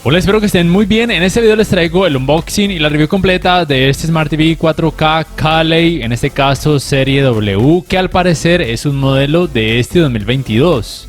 Hola, espero que estén muy bien. En este video les traigo el unboxing y la review completa de este Smart TV 4K Caley, en este caso serie W, que al parecer es un modelo de este 2022.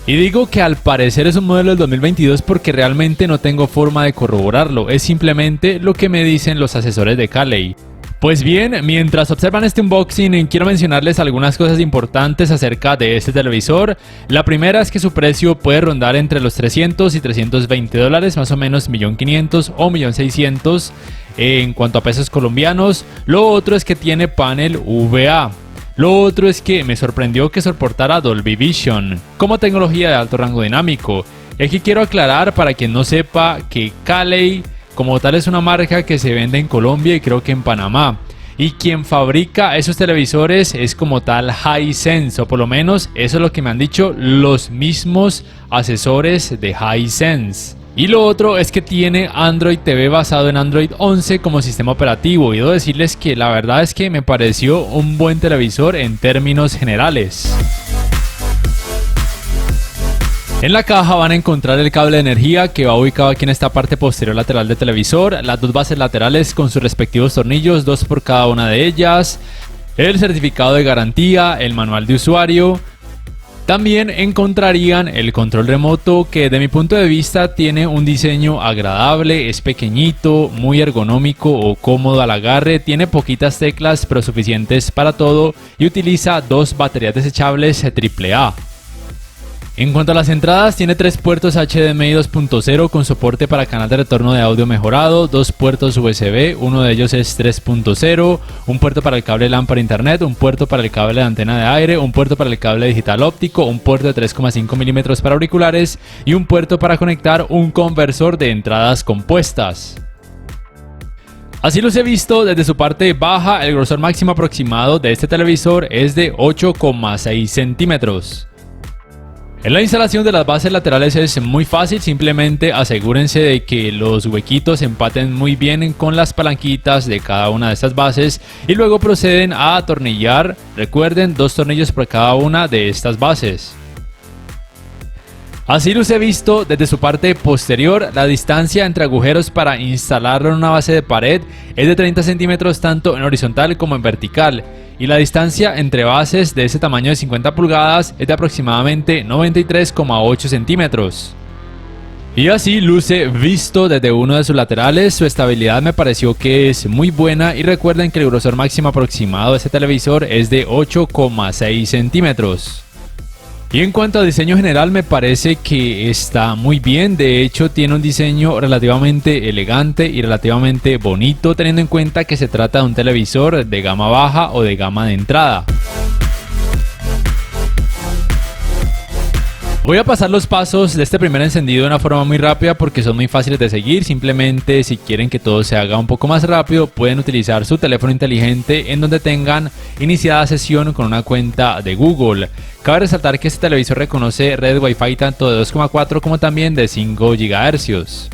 Y digo que al parecer es un modelo del 2022 porque realmente no tengo forma de corroborarlo, es simplemente lo que me dicen los asesores de Caley. Pues bien, mientras observan este unboxing, quiero mencionarles algunas cosas importantes acerca de este televisor. La primera es que su precio puede rondar entre los 300 y 320 dólares, más o menos 1.500.000 o 1.600.000 en cuanto a pesos colombianos. Lo otro es que tiene panel VA. Lo otro es que me sorprendió que soportara Dolby Vision como tecnología de alto rango dinámico. Y aquí quiero aclarar para quien no sepa que Caley como tal es una marca que se vende en Colombia y creo que en Panamá. Y quien fabrica esos televisores es como tal Hisense, o por lo menos eso es lo que me han dicho los mismos asesores de Hisense. Y lo otro es que tiene Android TV basado en Android 11 como sistema operativo. Y debo decirles que la verdad es que me pareció un buen televisor en términos generales. En la caja van a encontrar el cable de energía que va ubicado aquí en esta parte posterior lateral del televisor, las dos bases laterales con sus respectivos tornillos, dos por cada una de ellas, el certificado de garantía, el manual de usuario. También encontrarían el control remoto que de mi punto de vista tiene un diseño agradable, es pequeñito, muy ergonómico o cómodo al agarre, tiene poquitas teclas pero suficientes para todo y utiliza dos baterías desechables AAA. En cuanto a las entradas, tiene 3 puertos HDMI 2.0 con soporte para canal de retorno de audio mejorado, 2 puertos USB, uno de ellos es 3.0, un puerto para el cable LAN para internet, un puerto para el cable de antena de aire, un puerto para el cable digital óptico, un puerto de 3,5 milímetros para auriculares y un puerto para conectar un conversor de entradas compuestas. Así los he visto desde su parte baja, el grosor máximo aproximado de este televisor es de 8,6 centímetros. En la instalación de las bases laterales es muy fácil, simplemente asegúrense de que los huequitos empaten muy bien con las palanquitas de cada una de estas bases y luego proceden a atornillar, recuerden 2 tornillos por cada una de estas bases. Así los he visto desde su parte posterior, la distancia entre agujeros para instalarlo en una base de pared es de 30 centímetros tanto en horizontal como en vertical. Y la distancia entre bases de ese tamaño de 50 pulgadas es de aproximadamente 93,8 centímetros. Y así luce visto desde uno de sus laterales, su estabilidad me pareció que es muy buena y recuerden que el grosor máximo aproximado de este televisor es de 8,6 centímetros. Y en cuanto a diseño general me parece que está muy bien, de hecho tiene un diseño relativamente elegante y relativamente bonito teniendo en cuenta que se trata de un televisor de gama baja o de gama de entrada. Voy a pasar los pasos de este primer encendido de una forma muy rápida porque son muy fáciles de seguir, simplemente si quieren que todo se haga un poco más rápido pueden utilizar su teléfono inteligente en donde tengan iniciada sesión con una cuenta de Google. Cabe resaltar que este televisor reconoce red Wi-Fi tanto de 2,4 como también de 5 GHz.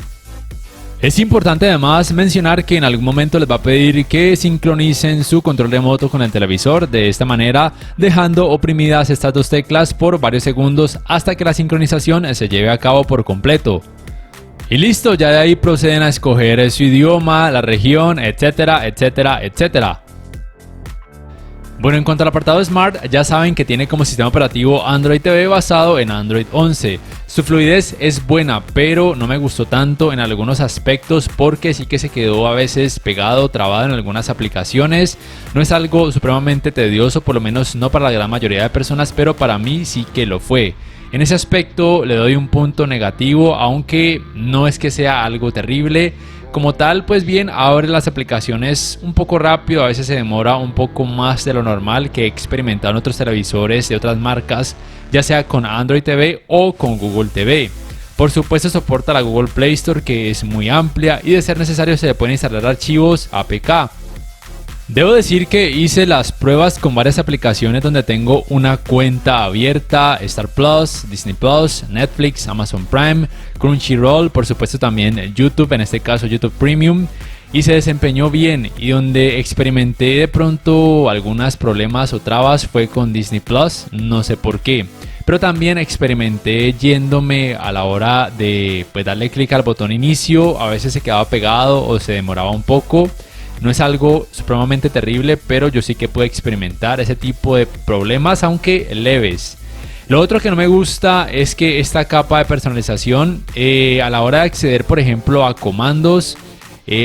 Es importante además mencionar que en algún momento les va a pedir que sincronicen su control remoto con el televisor, de esta manera dejando oprimidas estas dos teclas por varios segundos hasta que la sincronización se lleve a cabo por completo. Y listo, ya de ahí proceden a escoger su idioma, la región, etcétera, etcétera, etcétera. Bueno, en cuanto al apartado Smart, ya saben que tiene como sistema operativo Android TV basado en Android 11. Su fluidez es buena, pero no me gustó tanto en algunos aspectos porque sí que se quedó a veces pegado, trabado en algunas aplicaciones. No es algo supremamente tedioso, por lo menos no para la gran mayoría de personas, pero para mí sí que lo fue. En ese aspecto le doy un punto negativo, aunque no es que sea algo terrible. Como tal, pues bien, abre las aplicaciones un poco rápido, a veces se demora un poco más de lo normal que he experimentado en otros televisores de otras marcas, ya sea con Android TV o con Google TV. Por supuesto soporta la Google Play Store que es muy amplia y de ser necesario se le pueden instalar archivos APK. Debo decir que hice las pruebas con varias aplicaciones donde tengo una cuenta abierta, Star Plus, Disney Plus, Netflix, Amazon Prime, Crunchyroll, por supuesto también YouTube, en este caso YouTube Premium, y se desempeñó bien, y donde experimenté de pronto algunos problemas o trabas fue con Disney Plus, no sé por qué. pero también experimenté yéndome a la hora de pues darle clic al botón inicio, a veces se quedaba pegado o se demoraba un poco. No es algo supremamente terrible, pero yo sí que puedo experimentar ese tipo de problemas, aunque leves. Lo otro que no me gusta es que esta capa de personalización, a la hora de acceder por ejemplo a comandos,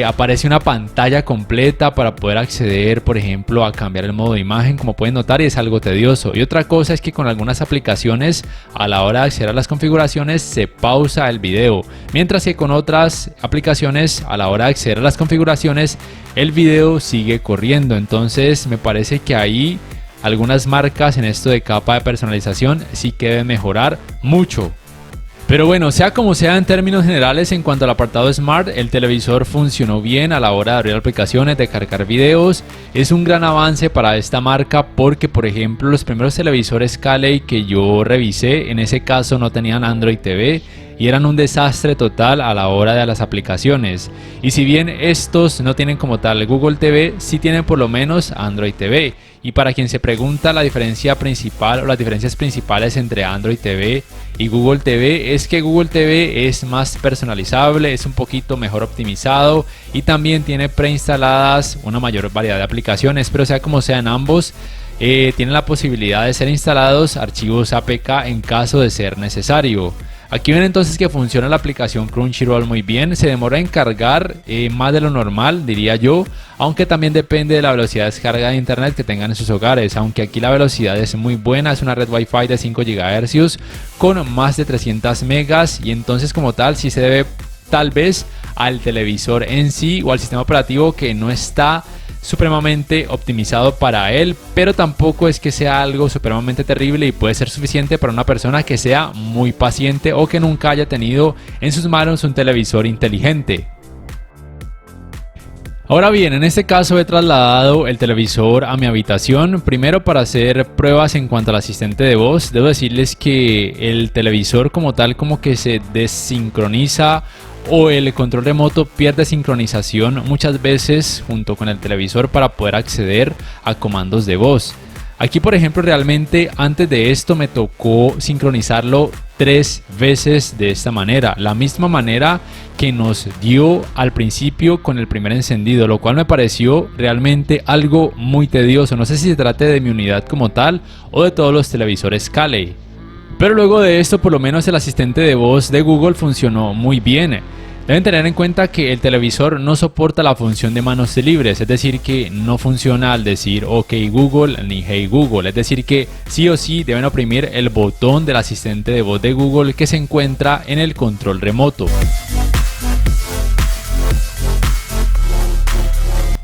aparece una pantalla completa para poder acceder por ejemplo a cambiar el modo de imagen, como pueden notar, y es algo tedioso. Y otra cosa es que con algunas aplicaciones a la hora de acceder a las configuraciones se pausa el video, mientras que con otras aplicaciones a la hora de acceder a las configuraciones el video sigue corriendo. Entonces me parece que ahí algunas marcas en esto de capa de personalización sí que deben mejorar mucho. Pero bueno, sea como sea, en términos generales, en cuanto al apartado Smart, el televisor funcionó bien a la hora de abrir aplicaciones, de cargar videos. Es un gran avance para esta marca porque, por ejemplo, los primeros televisores Caley que yo revisé, en ese caso no tenían Android TV y eran un desastre total a la hora de las aplicaciones. Y si bien estos no tienen como tal Google TV, sí tienen por lo menos Android TV. Y para quien se pregunta la diferencia principal o las diferencias principales entre Android TV y Google TV, es que Google TV es más personalizable, es un poquito mejor optimizado y también tiene preinstaladas una mayor variedad de aplicaciones, pero sea como sea, en ambos tienen la posibilidad de ser instalados archivos APK en caso de ser necesario. Aquí ven entonces que funciona la aplicación Crunchyroll muy bien, se demora en cargar más de lo normal, diría yo, aunque también depende de la velocidad de descarga de internet que tengan en sus hogares, aunque aquí la velocidad es muy buena, es una red Wi-Fi de 5 GHz con más de 300 megas y entonces como tal sí se debe tal vez al televisor en sí o al sistema operativo que no está supremamente optimizado para él, pero tampoco es que sea algo supremamente terrible y puede ser suficiente para una persona que sea muy paciente o que nunca haya tenido en sus manos un televisor inteligente. Ahora bien, en este caso he trasladado el televisor a mi habitación, primero para hacer pruebas en cuanto al asistente de voz. Debo decirles que el televisor como tal como que se desincroniza o el control remoto pierde sincronización muchas veces junto con el televisor para poder acceder a comandos de voz. Aquí por ejemplo realmente antes de esto me tocó sincronizarlo 3 veces de esta manera, la misma manera que nos dio al principio con el primer encendido, lo cual me pareció realmente algo muy tedioso. No sé si se trate de mi unidad como tal o de todos los televisores Caley. Pero luego de esto por lo menos el asistente de voz de Google funcionó muy bien. Deben tener en cuenta que el televisor no soporta la función de manos libres, es decir que no funciona al decir OK Google ni Hey Google, es decir que sí o sí deben oprimir el botón del asistente de voz de Google que se encuentra en el control remoto.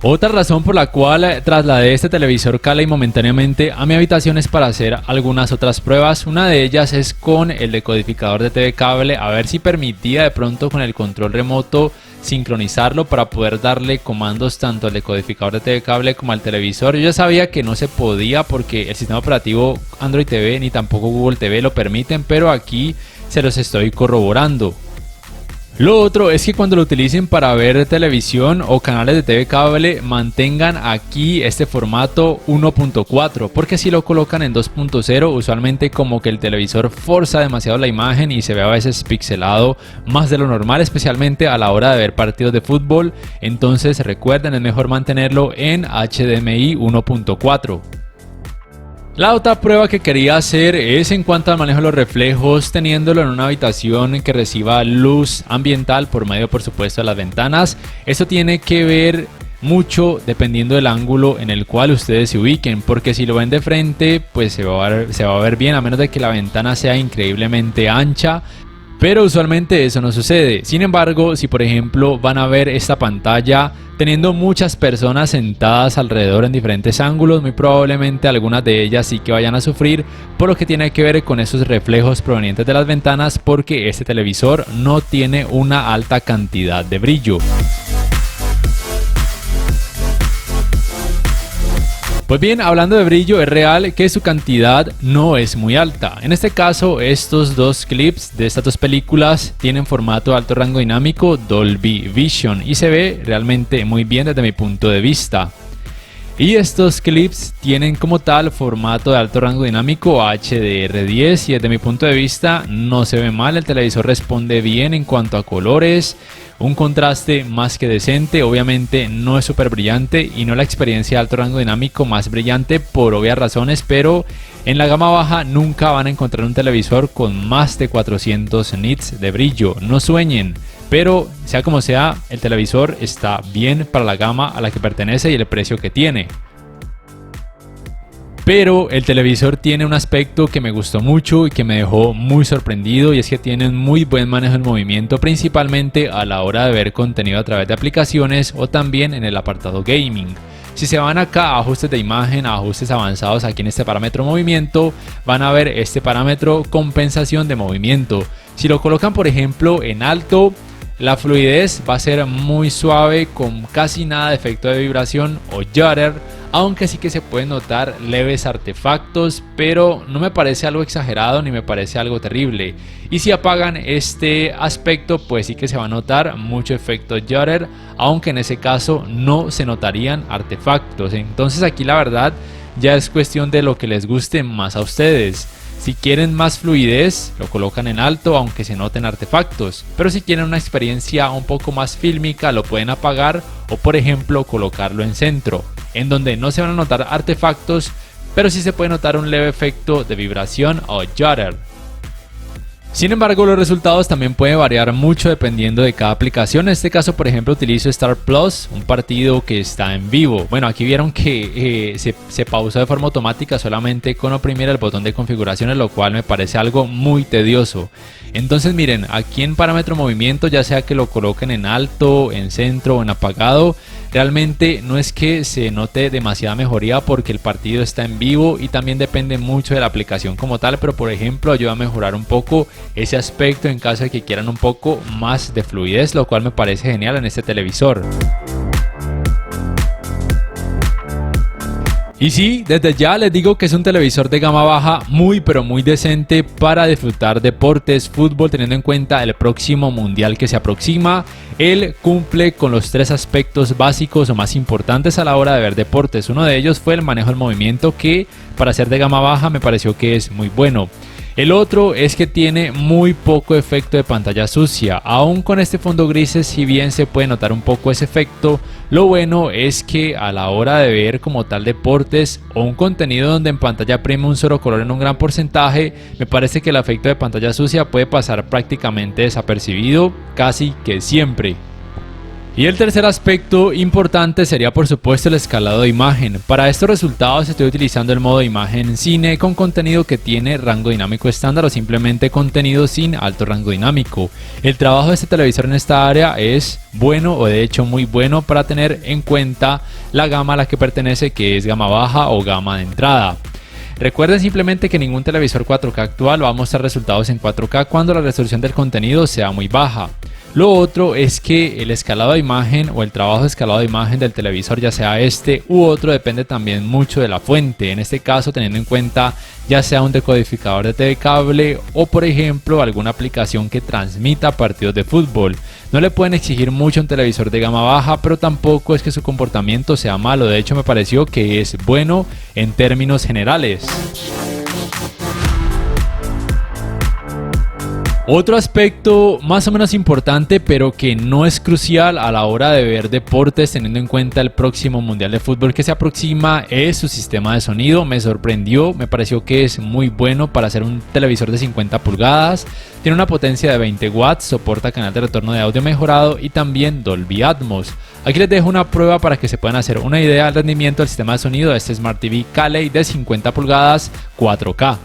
Otra razón por la cual trasladé este televisor Caley momentáneamente a mi habitación es para hacer algunas otras pruebas. Una de ellas es con el decodificador de TV cable, a ver si permitía de pronto con el control remoto sincronizarlo para poder darle comandos tanto al decodificador de TV cable como al televisor. Yo ya sabía que no se podía porque el sistema operativo Android TV ni tampoco Google TV lo permiten, pero aquí se los estoy corroborando. Lo otro es que cuando lo utilicen para ver televisión o canales de TV cable mantengan aquí este formato 1.4 porque si lo colocan en 2.0 usualmente como que el televisor forza demasiado la imagen y se ve a veces pixelado más de lo normal, especialmente a la hora de ver partidos de fútbol. Entonces recuerden, es mejor mantenerlo en HDMI 1.4. La otra prueba que quería hacer es en cuanto al manejo de los reflejos, teniéndolo en una habitación que reciba luz ambiental por medio, por supuesto, de las ventanas. Esto tiene que ver mucho dependiendo del ángulo en el cual ustedes se ubiquen, porque si lo ven de frente, pues se va a ver bien, a menos de que la ventana sea increíblemente ancha. Pero usualmente eso no sucede. Sin embargo, si por ejemplo van a ver esta pantalla teniendo muchas personas sentadas alrededor en diferentes ángulos, muy probablemente algunas de ellas sí que vayan a sufrir por lo que tiene que ver con esos reflejos provenientes de las ventanas, porque este televisor no tiene una alta cantidad de brillo. Pues bien, hablando de brillo, es real que su cantidad no es muy alta. En este caso, estos dos clips de estas dos películas tienen formato de alto rango dinámico Dolby Vision y se ve realmente muy bien desde mi punto de vista. Y estos clips tienen como tal formato de alto rango dinámico HDR10 y desde mi punto de vista no se ve mal, el televisor responde bien en cuanto a colores, un contraste más que decente, obviamente no es súper brillante y no la experiencia de alto rango dinámico más brillante por obvias razones, pero en la gama baja nunca van a encontrar un televisor con más de 400 nits de brillo, no sueñen. Pero sea como sea, el televisor está bien para la gama a la que pertenece y el precio que tiene. Pero el televisor tiene un aspecto que me gustó mucho y que me dejó muy sorprendido, y es que tiene un muy buen manejo del movimiento, principalmente a la hora de ver contenido a través de aplicaciones o también en el apartado gaming. Si se van acá a ajustes de imagen, a ajustes avanzados aquí en este parámetro movimiento, van a ver este parámetro compensación de movimiento. Si lo colocan por ejemplo en alto, la fluidez va a ser muy suave con casi nada de efecto de vibración o judder, aunque sí que se pueden notar leves artefactos, pero no me parece algo exagerado ni me parece algo terrible. Y si apagan este aspecto, pues sí que se va a notar mucho efecto judder, aunque en ese caso no se notarían artefactos. Entonces aquí la verdad ya es cuestión de lo que les guste más a ustedes. Si quieren más fluidez, lo colocan en alto aunque se noten artefactos, pero si quieren una experiencia un poco más fílmica lo pueden apagar o por ejemplo colocarlo en centro, en donde no se van a notar artefactos, pero sí se puede notar un leve efecto de vibración o judder. Sin embargo, los resultados también pueden variar mucho dependiendo de cada aplicación. En este caso, por ejemplo, utilizo Star Plus, un partido que está en vivo. Bueno, aquí vieron que se pausó de forma automática solamente con oprimir el botón de configuraciones, lo cual me parece algo muy tedioso. Entonces miren, aquí en parámetro movimiento, ya sea que lo coloquen en alto, en centro o en apagado, realmente no es que se note demasiada mejoría porque el partido está en vivo y también depende mucho de la aplicación como tal, pero por ejemplo ayuda a mejorar un poco ese aspecto en caso de que quieran un poco más de fluidez, lo cual me parece genial en este televisor. Y sí, desde ya les digo que es un televisor de gama baja muy pero muy decente para disfrutar deportes, fútbol, teniendo en cuenta el próximo mundial que se aproxima. Él cumple con los tres aspectos básicos o más importantes a la hora de ver deportes. Uno de ellos fue el manejo del movimiento, que para ser de gama baja me pareció que es muy bueno. El otro es que tiene muy poco efecto de pantalla sucia, aún con este fondo grises si bien se puede notar un poco ese efecto. Lo bueno es que a la hora de ver como tal deportes o un contenido donde en pantalla prime un solo color en un gran porcentaje, me parece que el efecto de pantalla sucia puede pasar prácticamente desapercibido casi que siempre. Y el tercer aspecto importante sería por supuesto el escalado de imagen. Para estos resultados estoy utilizando el modo de imagen cine con contenido que tiene rango dinámico estándar o simplemente contenido sin alto rango dinámico. El trabajo de este televisor en esta área es bueno o de hecho muy bueno para tener en cuenta la gama a la que pertenece, que es gama baja o gama de entrada. Recuerden simplemente que ningún televisor 4K actual va a mostrar resultados en 4K cuando la resolución del contenido sea muy baja. Lo otro es que el escalado de imagen o el trabajo de escalado de imagen del televisor, ya sea este u otro, depende también mucho de la fuente. En este caso, teniendo en cuenta ya sea un decodificador de TV cable o por ejemplo alguna aplicación que transmita partidos de fútbol. No le pueden exigir mucho a un televisor de gama baja, pero tampoco es que su comportamiento sea malo. De hecho, me pareció que es bueno en términos generales. Otro aspecto más o menos importante, pero que no es crucial a la hora de ver deportes teniendo en cuenta el próximo mundial de fútbol que se aproxima, es su sistema de sonido. Me sorprendió, me pareció que es muy bueno para ser un televisor de 50 pulgadas. Tiene una potencia de 20 watts, soporta canal de retorno de audio mejorado y también Dolby Atmos. Aquí les dejo una prueba para que se puedan hacer una idea del rendimiento del sistema de sonido de este Smart TV Caley de 50 pulgadas 4K.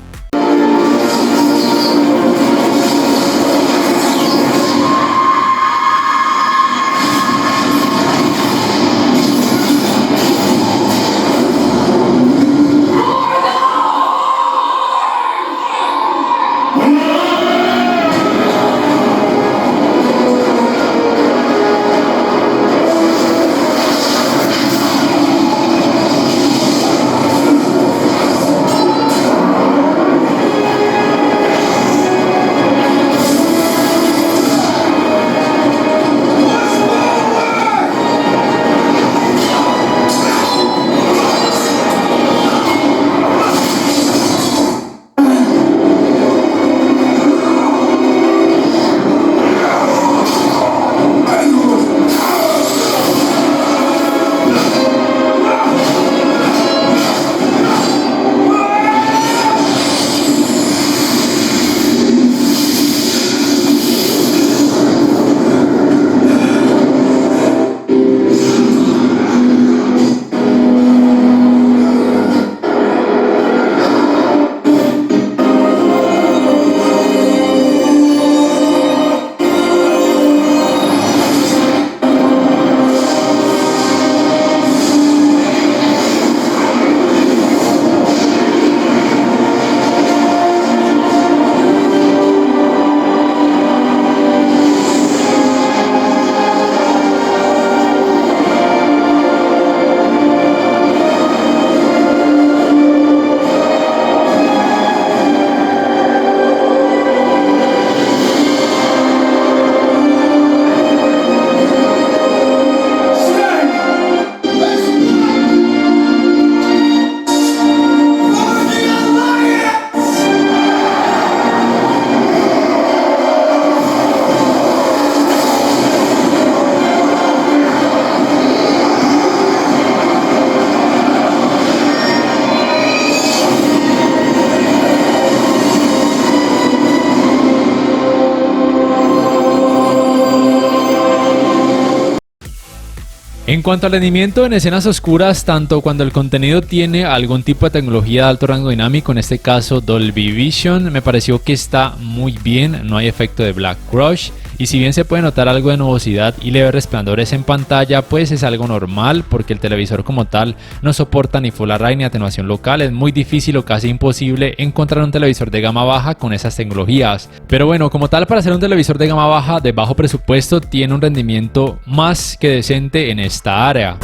En cuanto al rendimiento en escenas oscuras, tanto cuando el contenido tiene algún tipo de tecnología de alto rango dinámico, en este caso Dolby Vision, me pareció que está muy bien, no hay efecto de Black Crush. Y si bien se puede notar algo de nubosidad y leves resplandores en pantalla, pues es algo normal porque el televisor como tal no soporta ni Full Array ni atenuación local. Es muy difícil o casi imposible encontrar un televisor de gama baja con esas tecnologías. Pero bueno, como tal, para ser un televisor de gama baja de bajo presupuesto, tiene un rendimiento más que decente en esta área.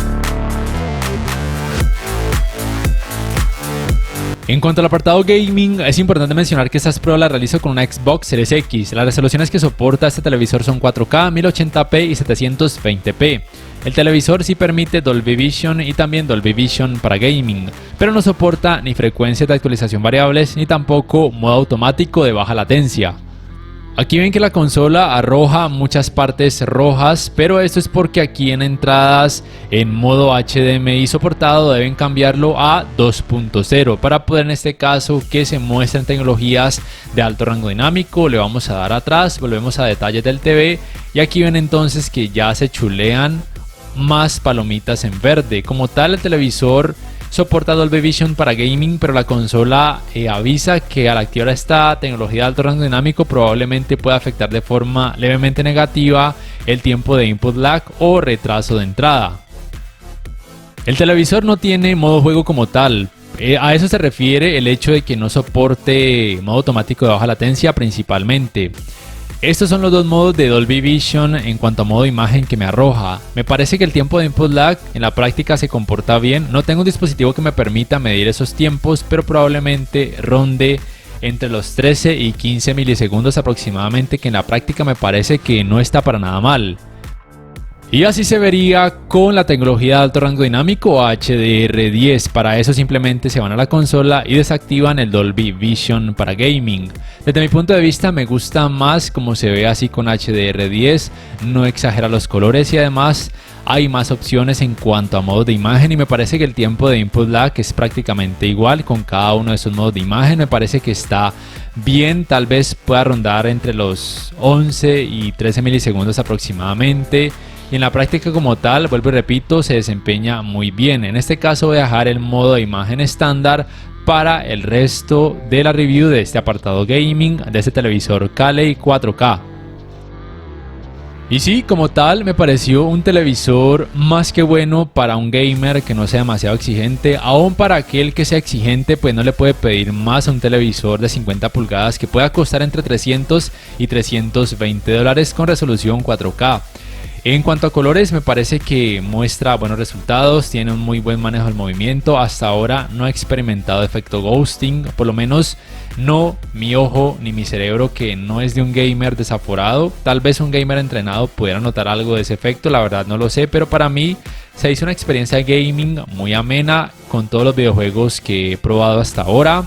En cuanto al apartado gaming, es importante mencionar que estas pruebas las realizo con una Xbox Series X. Las resoluciones que soporta este televisor son 4K, 1080p y 720p. El televisor sí permite Dolby Vision y también Dolby Vision para gaming, pero no soporta ni frecuencias de actualización variables ni tampoco modo automático de baja latencia. Aquí ven que la consola arroja muchas partes rojas, pero esto es porque aquí en entradas en modo HDMI soportado deben cambiarlo a 2.0 para poder en este caso que se muestren tecnologías de alto rango dinámico. Le vamos a dar atrás, volvemos a detalles del TV y aquí ven entonces que ya se chulean más palomitas en verde. Como tal, el televisor soporta Dolby Vision para gaming, pero la consola avisa que al activar esta tecnología de alto rango dinámico probablemente pueda afectar de forma levemente negativa el tiempo de input lag o retraso de entrada. El televisor no tiene modo juego como tal. A eso se refiere el hecho de que no soporte modo automático de baja latencia principalmente. Estos son los dos modos de Dolby Vision en cuanto a modo imagen que me arroja. Me parece que el tiempo de input lag en la práctica se comporta bien. No tengo un dispositivo que me permita medir esos tiempos, pero probablemente ronde entre los 13 y 15 milisegundos aproximadamente, que en la práctica me parece que no está para nada mal. Y así se vería con la tecnología de alto rango dinámico HDR10. Para eso simplemente se van a la consola y desactivan el Dolby Vision para gaming. Desde mi punto de vista me gusta más como se ve así con HDR10, no exagera los colores y además hay más opciones en cuanto a modos de imagen y me parece que el tiempo de input lag es prácticamente igual con cada uno de esos modos de imagen. Me parece que está bien, tal vez pueda rondar entre los 11 y 13 milisegundos aproximadamente. Y en la práctica como tal, vuelvo y repito, se desempeña muy bien. En este caso voy a dejar el modo de imagen estándar para el resto de la review de este apartado gaming de este televisor Caley 4K. Y sí, como tal, me pareció un televisor más que bueno para un gamer que no sea demasiado exigente. Aún para aquel que sea exigente, pues no le puede pedir más a un televisor de 50 pulgadas que pueda costar entre 300 y 320 dólares con resolución 4K. En cuanto a colores, me parece que muestra buenos resultados, tiene un muy buen manejo del movimiento. Hasta ahora no he experimentado efecto ghosting, por lo menos no mi ojo ni mi cerebro, que no es de un gamer desaforado. Tal vez un gamer entrenado pudiera notar algo de ese efecto, la verdad no lo sé, pero para mí se hizo una experiencia gaming muy amena con todos los videojuegos que he probado hasta ahora.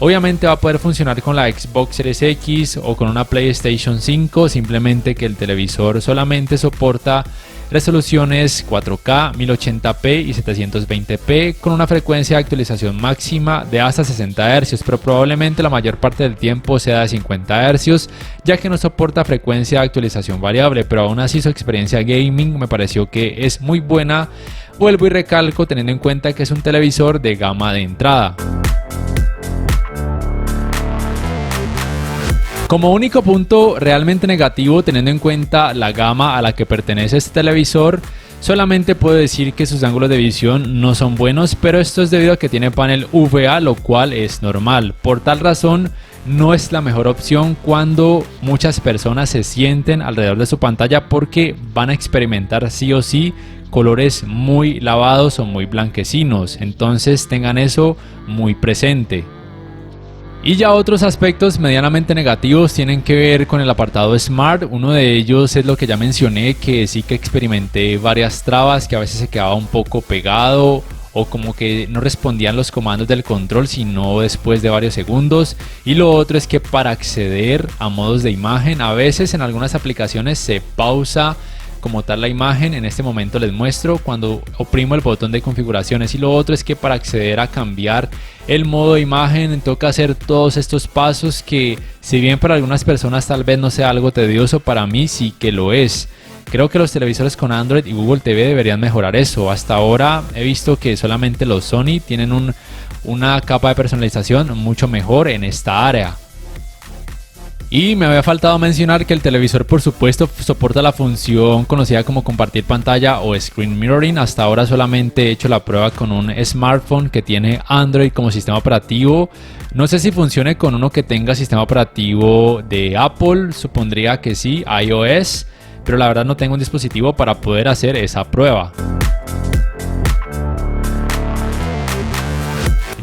Obviamente va a poder funcionar con la Xbox Series X o con una PlayStation 5, simplemente que el televisor solamente soporta resoluciones 4K, 1080p y 720p con una frecuencia de actualización máxima de hasta 60 Hz, pero probablemente la mayor parte del tiempo sea de 50 Hz, ya que no soporta frecuencia de actualización variable, pero aún así su experiencia gaming me pareció que es muy buena. Vuelvo y recalco teniendo en cuenta que es un televisor de gama de entrada. Como único punto realmente negativo, teniendo en cuenta la gama a la que pertenece este televisor, solamente puedo decir que sus ángulos de visión no son buenos, pero esto es debido a que tiene panel VA, lo cual es normal. Por tal razón, no es la mejor opción cuando muchas personas se sienten alrededor de su pantalla porque van a experimentar sí o sí colores muy lavados o muy blanquecinos. Entonces tengan eso muy presente. Y ya otros aspectos medianamente negativos tienen que ver con el apartado Smart. Uno de ellos es lo que ya mencioné, que sí que experimenté varias trabas, que a veces se quedaba un poco pegado o como que no respondían los comandos del control sino después de varios segundos. Y lo otro es que para acceder a modos de imagen, a veces en algunas aplicaciones se pausa como tal la imagen. En este momento les muestro cuando oprimo el botón de configuraciones. Y lo otro es que para acceder a cambiar el modo de imagen toca hacer todos estos pasos que, si bien para algunas personas tal vez no sea algo tedioso, para mí sí que lo es. Creo que los televisores con Android y Google TV deberían mejorar eso. Hasta ahora he visto que solamente los Sony tienen una capa de personalización mucho mejor en esta área. Y me había faltado mencionar que el televisor por supuesto soporta la función conocida como compartir pantalla o screen mirroring. Hasta ahora solamente he hecho la prueba con un smartphone que tiene Android como sistema operativo. No sé si funcione con uno que tenga sistema operativo de Apple, supondría que sí, iOS, pero la verdad no tengo un dispositivo para poder hacer esa prueba.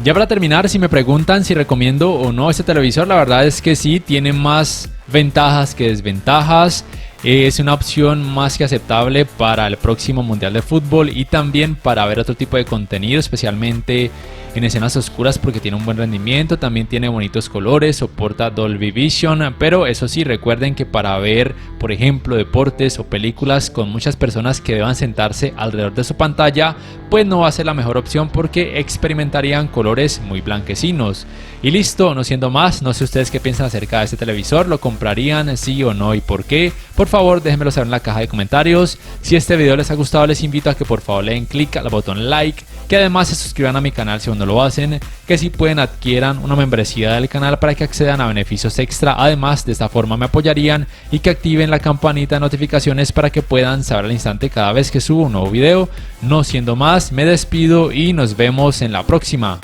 Ya para terminar, si me preguntan si recomiendo o no este televisor, la verdad es que sí, tiene más ventajas que desventajas. Es una opción más que aceptable para el próximo Mundial de Fútbol y también para ver otro tipo de contenido, especialmente en escenas oscuras porque tiene un buen rendimiento, también tiene bonitos colores, soporta Dolby Vision, pero eso sí, recuerden que para ver, por ejemplo, deportes o películas con muchas personas que deban sentarse alrededor de su pantalla, pues no va a ser la mejor opción porque experimentarían colores muy blanquecinos. Y listo, no siendo más, no sé ustedes qué piensan acerca de este televisor, ¿lo comprarían, sí o no y por qué? Por favor, déjenmelo saber en la caja de comentarios. Si este video les ha gustado, les invito a que por favor le den clic al botón like, que además se suscriban a mi canal si aún no lo hacen, que si pueden adquieran una membresía del canal para que accedan a beneficios extra. Además, de esta forma me apoyarían, y que activen la campanita de notificaciones para que puedan saber al instante cada vez que subo un nuevo video. No siendo más, me despido y nos vemos en la próxima.